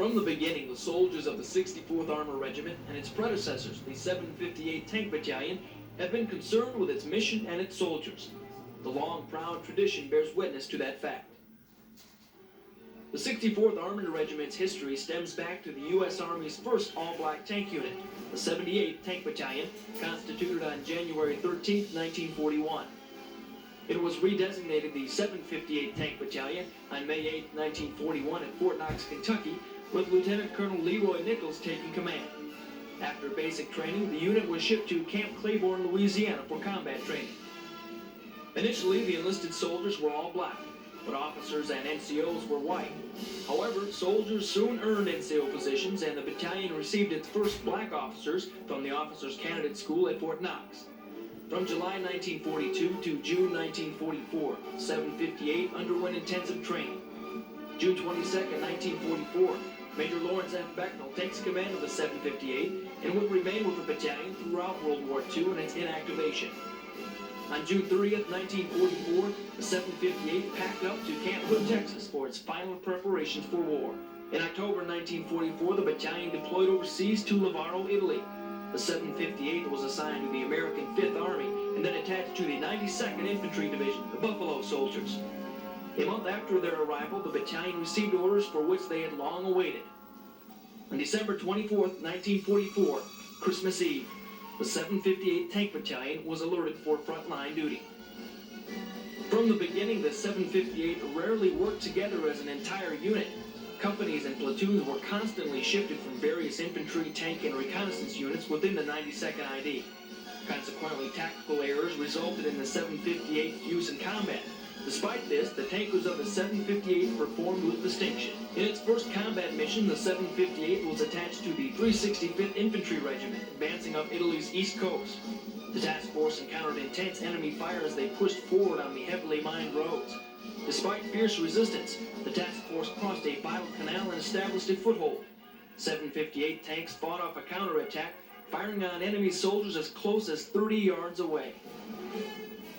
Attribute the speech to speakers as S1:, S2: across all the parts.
S1: From the beginning, the soldiers of the 64th Armor Regiment and its predecessors, the 758 Tank Battalion, have been concerned with its mission and its soldiers. The long, proud tradition bears witness to that fact. The 64th Armored Regiment's history stems back to the U.S. Army's first all-black tank unit, the 78th Tank Battalion, constituted on January 13, 1941. It was redesignated the 758 Tank Battalion on May 8, 1941 at Fort Knox, Kentucky, with Lieutenant Colonel Leroy Nichols taking command. After basic training, the unit was shipped to Camp Claiborne, Louisiana for combat training. Initially, the enlisted soldiers were all black, but officers and NCOs were white. However, soldiers soon earned NCO positions, and the battalion received its first black officers from the Officers Candidate School at Fort Knox. From July 1942 to June 1944, 758 underwent intensive training. June 22, 1944, Major Lawrence F. Becknell takes command of the 758 and would remain with the battalion throughout World War II and its inactivation. On June 30, 1944, the 758 packed up to Camp Hood, Texas for its final preparations for war. In October 1944, the battalion deployed overseas to Livorno, Italy. The 758 was assigned to the American 5th Army and then attached to the 92nd Infantry Division, the Buffalo Soldiers. A month after their arrival, the battalion received orders for which they had long awaited. On December 24, 1944, Christmas Eve, the 758 Tank Battalion was alerted for frontline duty. From the beginning, the 758 rarely worked together as an entire unit. Companies and platoons were constantly shifted from various infantry, tank, and reconnaissance units within the 92nd ID. Consequently, tactical errors resulted in the 758's use in combat. Despite this, the tankers of the 758 performed with distinction. In its first combat mission, the 758 was attached to the 365th Infantry Regiment, advancing up Italy's east coast. The task force encountered intense enemy fire as they pushed forward on the heavily mined roads. Despite fierce resistance, the task force crossed a vital canal and established a foothold. 758 tanks fought off a counterattack, firing on enemy soldiers as close as 30 yards away.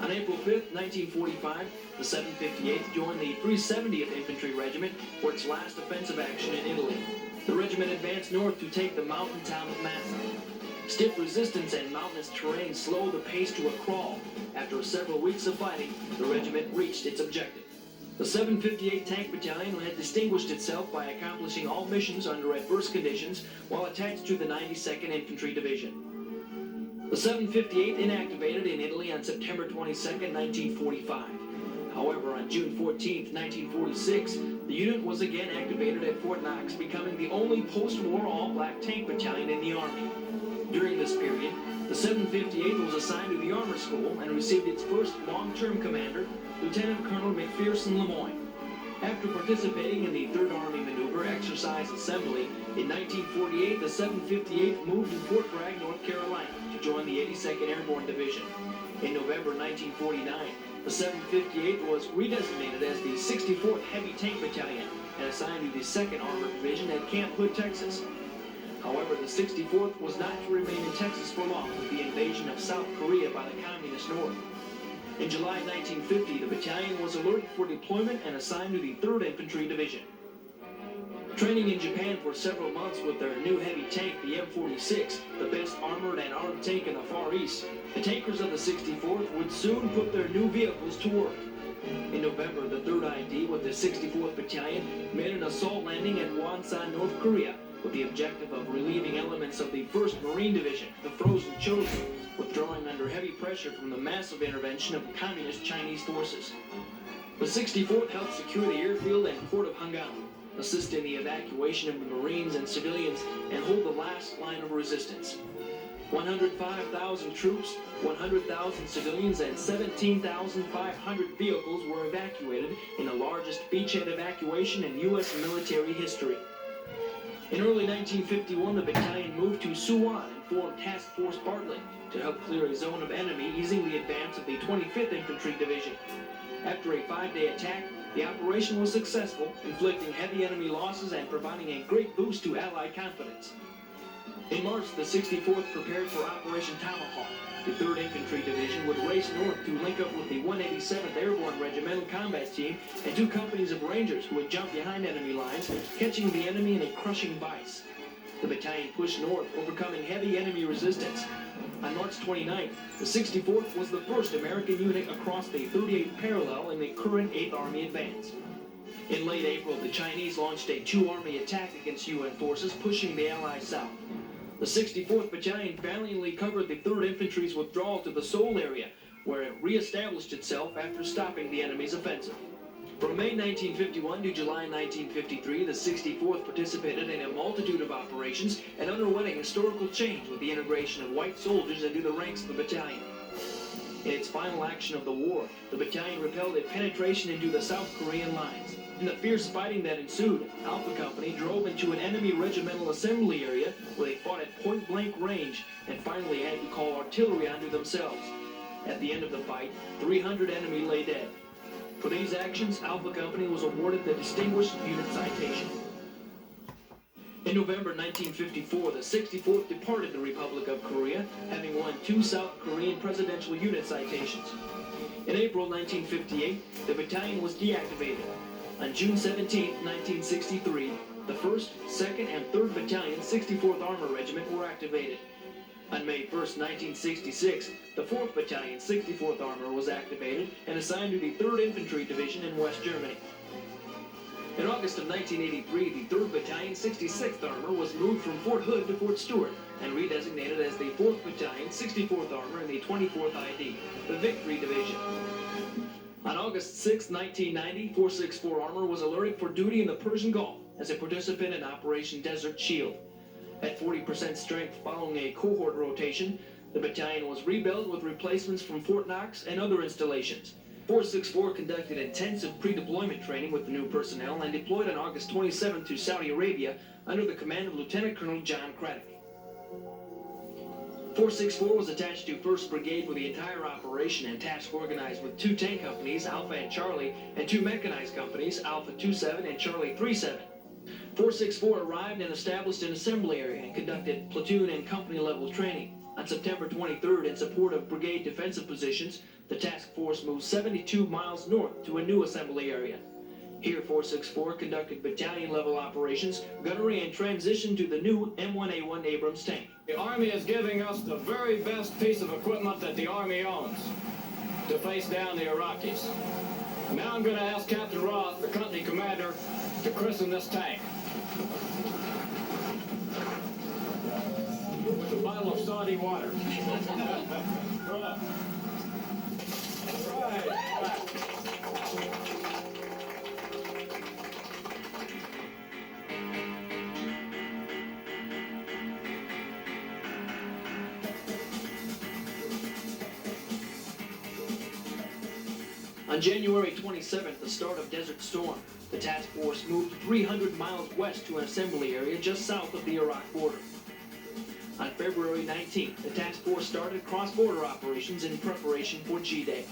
S1: On April 5, 1945, the 758th joined the 370th Infantry Regiment for its last offensive action in Italy. The regiment advanced north to take the mountain town of Massa. Stiff resistance and mountainous terrain slowed the pace to a crawl. After several weeks of fighting, the regiment reached its objective. The 758 Tank Battalion had distinguished itself by accomplishing all missions under adverse conditions while attached to the 92nd Infantry Division. The 758 inactivated in Italy on September 22, 1945. However, on June 14, 1946, the unit was again activated at Fort Knox, becoming the only post-war all-black tank battalion in the Army. During this period, the 758 was assigned to the Armor School and received its first long-term commander, Lieutenant Colonel McPherson Lemoyne. After participating in the 3rd Army Maneuver Exercise Assembly, in 1948 the 758 moved to Fort Bragg, North Carolina to join the 82nd Airborne Division. In November 1949, the 758 was redesignated as the 64th Heavy Tank Battalion and assigned to the 2nd Armored Division at Camp Hood, Texas. However, the 64th was not to remain in Texas for long with the invasion of South Korea by the Communist North. In July 1950, the battalion was alerted for deployment and assigned to the 3rd Infantry Division. Training in Japan for several months with their new heavy tank, the M46, the best armored and armed tank in the Far East, the tankers of the 64th would soon put their new vehicles to work. In November, the 3rd ID with the 64th Battalion made an assault landing at Wonsan, North Korea, with the objective of relieving elements of the 1st Marine Division, the Frozen Chosen, withdrawing under heavy pressure from the massive intervention of Communist Chinese forces. The 64th helped secure the airfield and port of Hanggang, assist in the evacuation of the Marines and civilians, and hold the last line of resistance. 105,000 troops, 100,000 civilians, and 17,500 vehicles were evacuated in the largest beachhead evacuation in U.S. military history. In early 1951, the battalion moved to Suwon and formed Task Force Bartlett to help clear a zone of enemy, easing the advance of the 25th Infantry Division. After a 5-day attack, the operation was successful, inflicting heavy enemy losses and providing a great boost to Allied confidence. In March, the 64th prepared for Operation Tomahawk, The 3rd Infantry Division would race north to link up with the 187th Airborne Regimental Combat Team and 2 companies of Rangers who would jump behind enemy lines, catching the enemy in a crushing vise. The battalion pushed north, overcoming heavy enemy resistance. On March 29th, the 64th was the first American unit across the 38th parallel in the current 8th Army advance. In late April, the Chinese launched a 2-army attack against UN forces, pushing the Allies south. The 64th Battalion valiantly covered the 3rd Infantry's withdrawal to the Seoul area, where it re-established itself after stopping the enemy's offensive. From May 1951 to July 1953, the 64th participated in a multitude of operations and underwent a historical change with the integration of white soldiers into the ranks of the battalion. In its final action of the war, the battalion repelled a penetration into the South Korean lines. In the fierce fighting that ensued, Alpha Company drove into an enemy regimental assembly area where they fought at point-blank range and finally had to call artillery onto themselves. At the end of the fight, 300 enemy lay dead. For these actions, Alpha Company was awarded the Distinguished Unit Citation. In November 1954, the 64th departed the Republic of Korea, having won 2 South Korean Presidential Unit Citations. In April 1958, the battalion was deactivated. On June 17, 1963, the 1st, 2nd, and 3rd Battalion 64th Armor Regiment were activated. On May 1, 1966, the 4th Battalion 64th Armor was activated and assigned to the 3rd Infantry Division in West Germany. In August of 1983, the 3rd Battalion 66th Armor was moved from Fort Hood to Fort Stewart and redesignated as the 4th Battalion 64th Armor in the 24th ID, the Victory Division. On August 6, 1990, 464 Armor was alerted for duty in the Persian Gulf as a participant in Operation Desert Shield. At 40% strength following a cohort rotation, the battalion was rebuilt with replacements from Fort Knox and other installations. 464 conducted intensive pre-deployment training with the new personnel and deployed on August 27 to Saudi Arabia under the command of Lieutenant Colonel John Craddock. 464 was attached to 1st Brigade for the entire operation and task organized with 2 tank companies, Alpha and Charlie, and 2 mechanized companies, Alpha 27 and Charlie 37. 464 arrived and established an assembly area and conducted platoon and company level training. On September 23rd, in support of brigade defensive positions, the task force moved 72 miles north to a new assembly area. Here, 464 conducted battalion-level operations, gunnery, and transition to the new M1A1 Abrams tank.
S2: The Army is giving us the very best piece of equipment that the Army owns to face down the Iraqis. Now I'm going to ask Captain Roth, the company commander, to christen this tank with a bottle of Saudi water. Right.
S1: On January 27th, the start of Desert Storm, the task force moved 300 miles west to an assembly area just south of the Iraq border. On February 19th, the task force started cross-border operations in preparation for G-Day.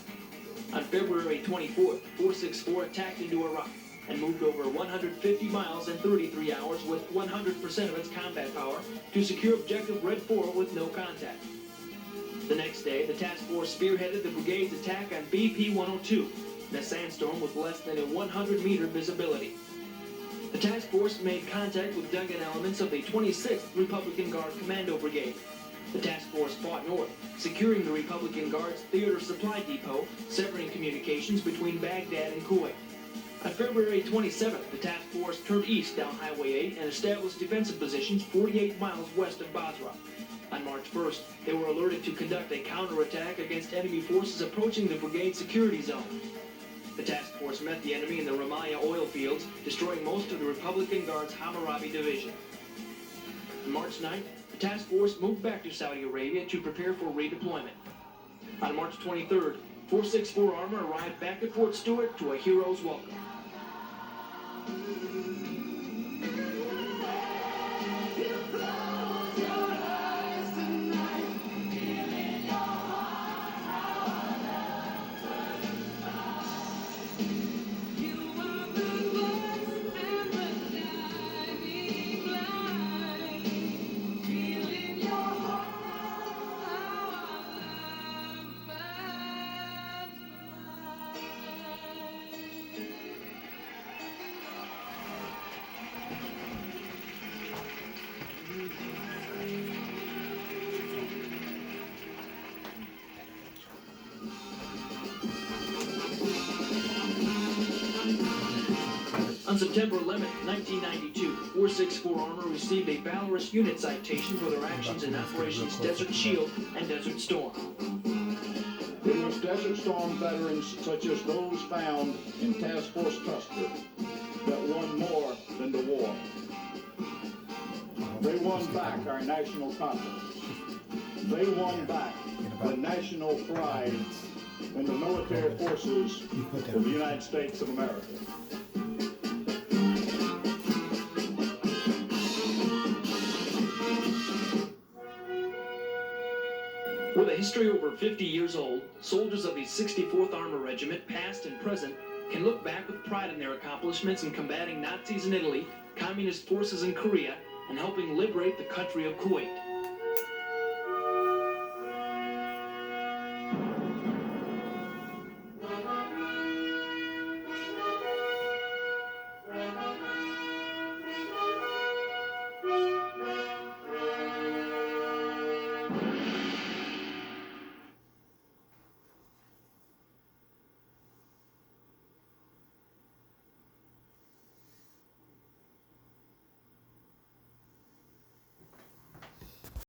S1: On February 24th, 464 attacked into Iraq and moved over 150 miles in 33 hours with 100% of its combat power to secure objective Red 4 with no contact. The next day, the task force spearheaded the brigade's attack on BP-102 in a sandstorm with less than a 100-meter visibility. The task force made contact with dug-in elements of the 26th Republican Guard Commando Brigade. The task force fought north, securing the Republican Guard's theater supply depot, severing communications between Baghdad and Kuwait. On February 27th, the task force turned east down Highway 8 and established defensive positions 48 miles west of Basra. On March 1st, they were alerted to conduct a counterattack against enemy forces approaching the brigade security zone. The task force met the enemy in the Ramaya oil fields, destroying most of the Republican Guard's Hammurabi division. On March 9th, the task force moved back to Saudi Arabia to prepare for redeployment. On March 23rd, 464 Armor arrived back at Fort Stewart to a hero's welcome. On September 11, 1992, 464 Armor received a valorous unit citation for their actions in Operations Desert Shield and Desert Storm.
S3: It was Desert Storm veterans such as those found in Task Force Custer that won more than the war. They won back our national confidence. They won back the national pride in the military forces of the United States of America.
S1: With a history over 50 years old, soldiers of the 64th Armor Regiment, past and present, can look back with pride in their accomplishments in combating Nazis in Italy, communist forces in Korea, and helping liberate the country of Kuwait.